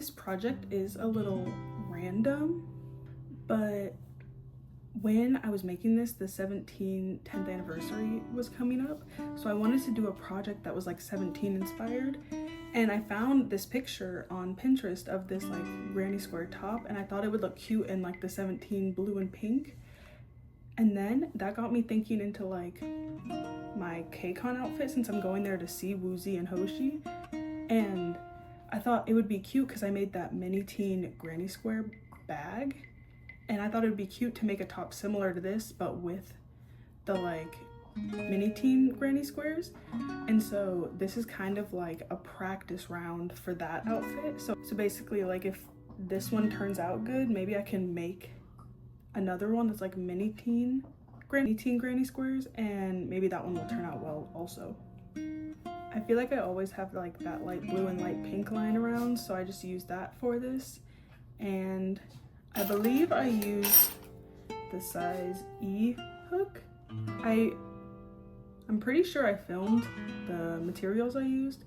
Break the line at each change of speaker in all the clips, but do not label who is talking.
This project is a little random, but when I was making this, the 10th anniversary was coming up, so I wanted to do a project that was like 17 inspired, and I found this picture on Pinterest of this like granny square top, and I thought it would look cute in like the 17 blue and pink. And then that got me thinking into like my KCON outfit, since I'm going there to see Woozy and Hoshi, and I thought it would be cute because I made that mini teen granny square bag, and I thought it would be cute to make a top similar to this but with the like mini teen granny squares. And so this is kind of like a practice round for that outfit. So basically, like, if this one turns out good, maybe I can make another one that's like mini teen granny squares, and maybe that one will turn out well also. I feel like I always have like that light blue and light pink line around, so I just use that for this. And I believe I used the size E hook. I'm pretty sure I filmed the materials I used,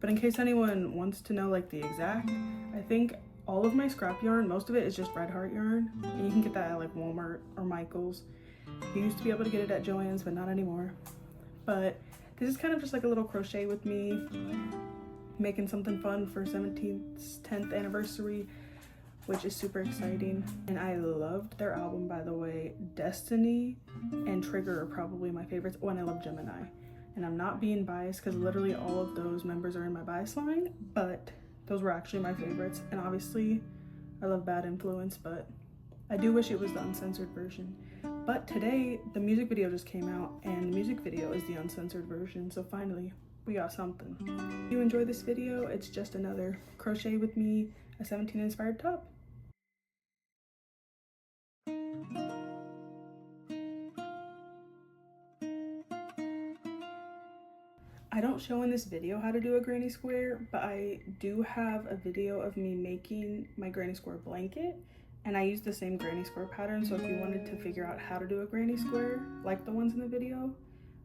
but in case anyone wants to know like the exact, I think all of my scrap yarn, most of it is just Red Heart yarn, and you can get that at like Walmart or Michael's. You used to be able to get it at Joann's, but not anymore. But this is kind of just like a little crochet with me, making something fun for 10th anniversary, which is super exciting. And I loved their album, by the way. Destiny and Trigger are probably my favorites. Oh, and I love Gemini. And I'm not being biased because literally all of those members are in my bias line, but those were actually my favorites. And obviously I love Bad Influence, but I do wish it was the uncensored version. But today the music video just came out, and the music video is the uncensored version, so finally we got something. If you enjoy this video, it's just another crochet with me, a 17 inspired top. I don't show in this video how to do a granny square, but I do have a video of me making my granny square blanket, and I use the same granny square pattern. So if you wanted to figure out how to do a granny square like the ones in the video,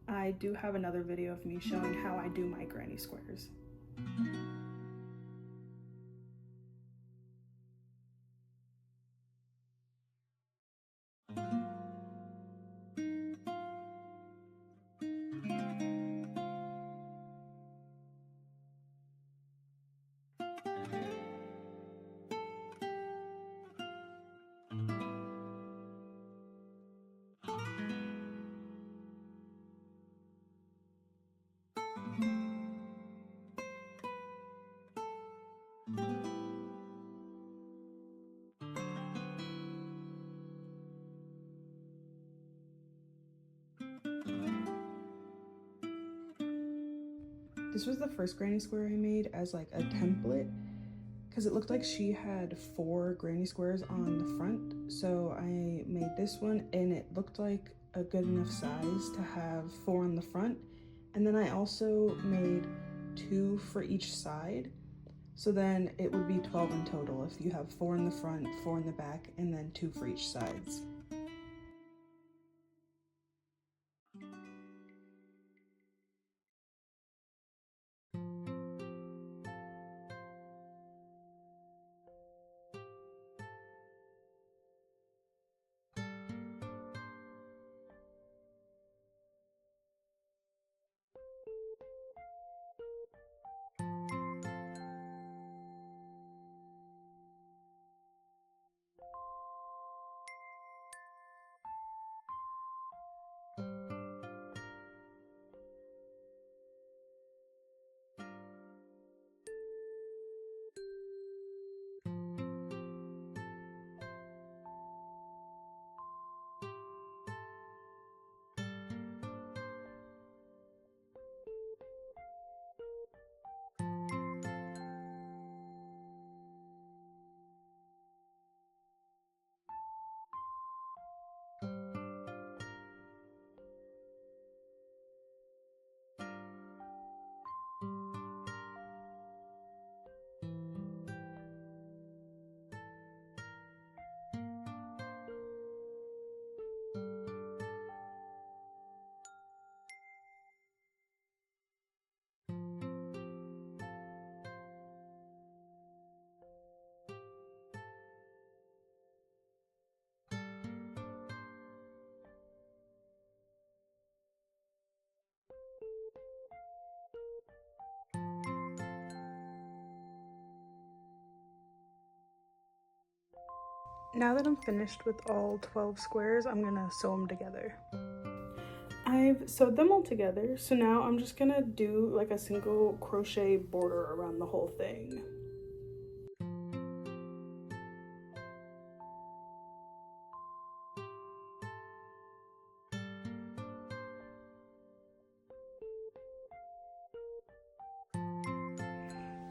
I do have another video of me showing how I do my granny squares. This was the first granny square I made as like a template, because it looked like she had 4 granny squares on the front. So I made this one, and it looked like a good enough size to have 4 on the front. And then I also made 2 for each side. So then it would be 12 in total if you have 4 in the front, 4 in the back, and then 2 for each sides. Now that I'm finished with all 12 squares, I'm gonna sew them together. I've sewed them all together, so now I'm just gonna do like a single crochet border around the whole thing.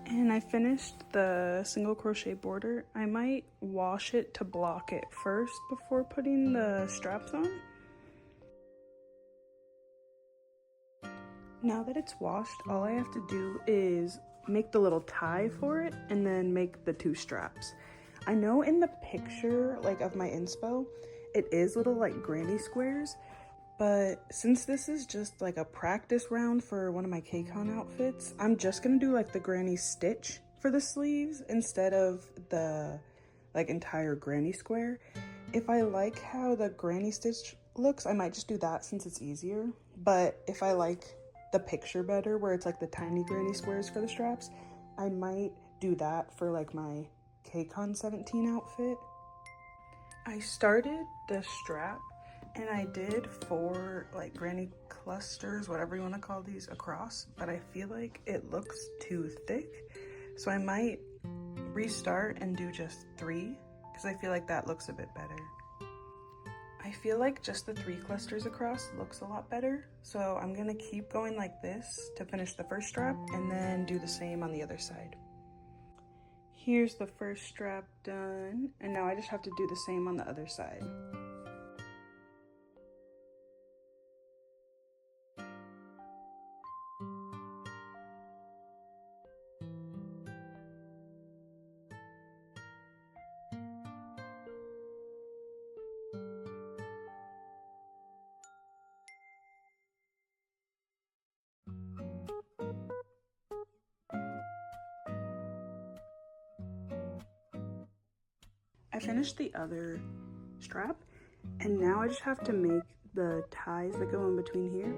And I finished the single crochet border. I might wash it to block it first before putting the straps on. Now that it's washed, all I have to do is make the little tie for it and then make the 2 straps. I know in the picture, like of my inspo, it is little like granny squares, but since this is just like a practice round for one of my KCON outfits, I'm just gonna do like the granny stitch for the sleeves instead of the like entire granny square. If I like how the granny stitch looks, I might just do that since it's easier. But if I like the picture better, where it's like the tiny granny squares for the straps, I might do that for like my KCON 17 outfit. I started the strap and I did 4 like granny clusters, whatever you want to call these, across, but I feel like it looks too thick, so I might restart and do just 3 because I feel like that looks a bit better. I feel like just the 3 clusters across looks a lot better, so I'm gonna keep going like this to finish the first strap and then do the same on the other side. Here's the first strap done, and now I just have to do the same on the other side. I finished the other strap, and now I just have to make the ties that go in between here.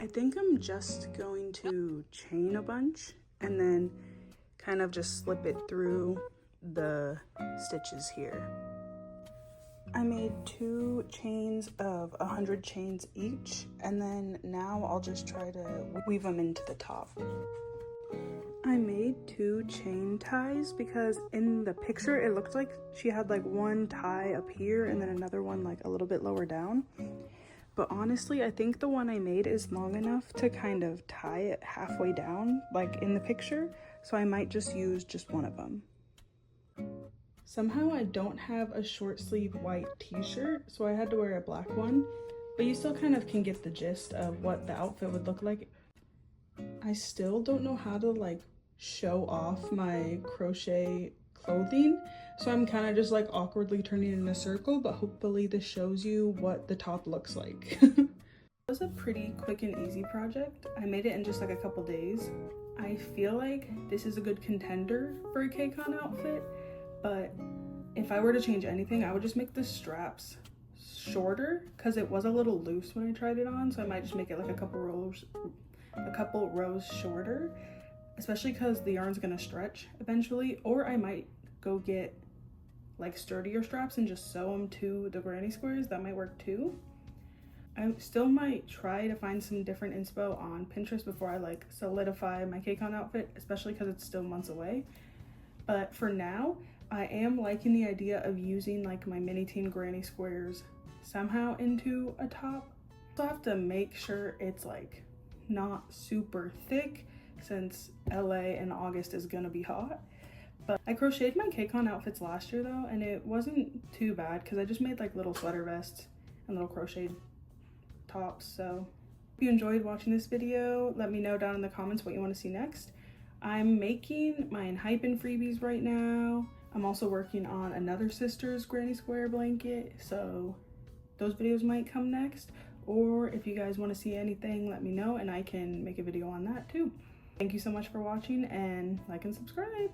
I think I'm just going to chain a bunch and then kind of just slip it through the stitches here. I made 2 chains of 100 chains each, and then now I'll just try to weave them into the top. I made 2 chain ties because in the picture it looked like she had like 1 tie up here and then another one like a little bit lower down. But honestly, I think the one I made is long enough to kind of tie it halfway down, like in the picture, so I might just use just one of them. Somehow I don't have a short sleeve white t-shirt, so I had to wear a black one, but you still kind of can get the gist of what the outfit would look like. I still don't know how to like show off my crochet clothing, so I'm kind of just like awkwardly turning in a circle, but hopefully this shows you what the top looks like. It was a pretty quick and easy project. I made it in just like a couple days. I feel like this is a good contender for a KCON outfit, but if I were to change anything, I would just make the straps shorter because it was a little loose when I tried it on, so I might just make it like a couple rows shorter, especially because the yarn's gonna stretch eventually. Or I might go get like sturdier straps and just sew them to the granny squares. That might work too. I still might try to find some different inspo on Pinterest before I like solidify my KCON outfit, especially because it's still months away. But for now, I am liking the idea of using like my mini teen granny squares somehow into a top. So I have to make sure it's like not super thick since LA in August is gonna be hot. But I crocheted my KCON outfits last year though, and it wasn't too bad because I just made like little sweater vests and little crocheted tops. So if you enjoyed watching this video, let me know down in the comments what you want to see next. I'm making my Hypen freebies right now. I'm also working on another sister's granny square blanket, so those videos might come next. Or if you guys want to see anything, let me know and I can make a video on that too. Thank you so much for watching, and like and subscribe.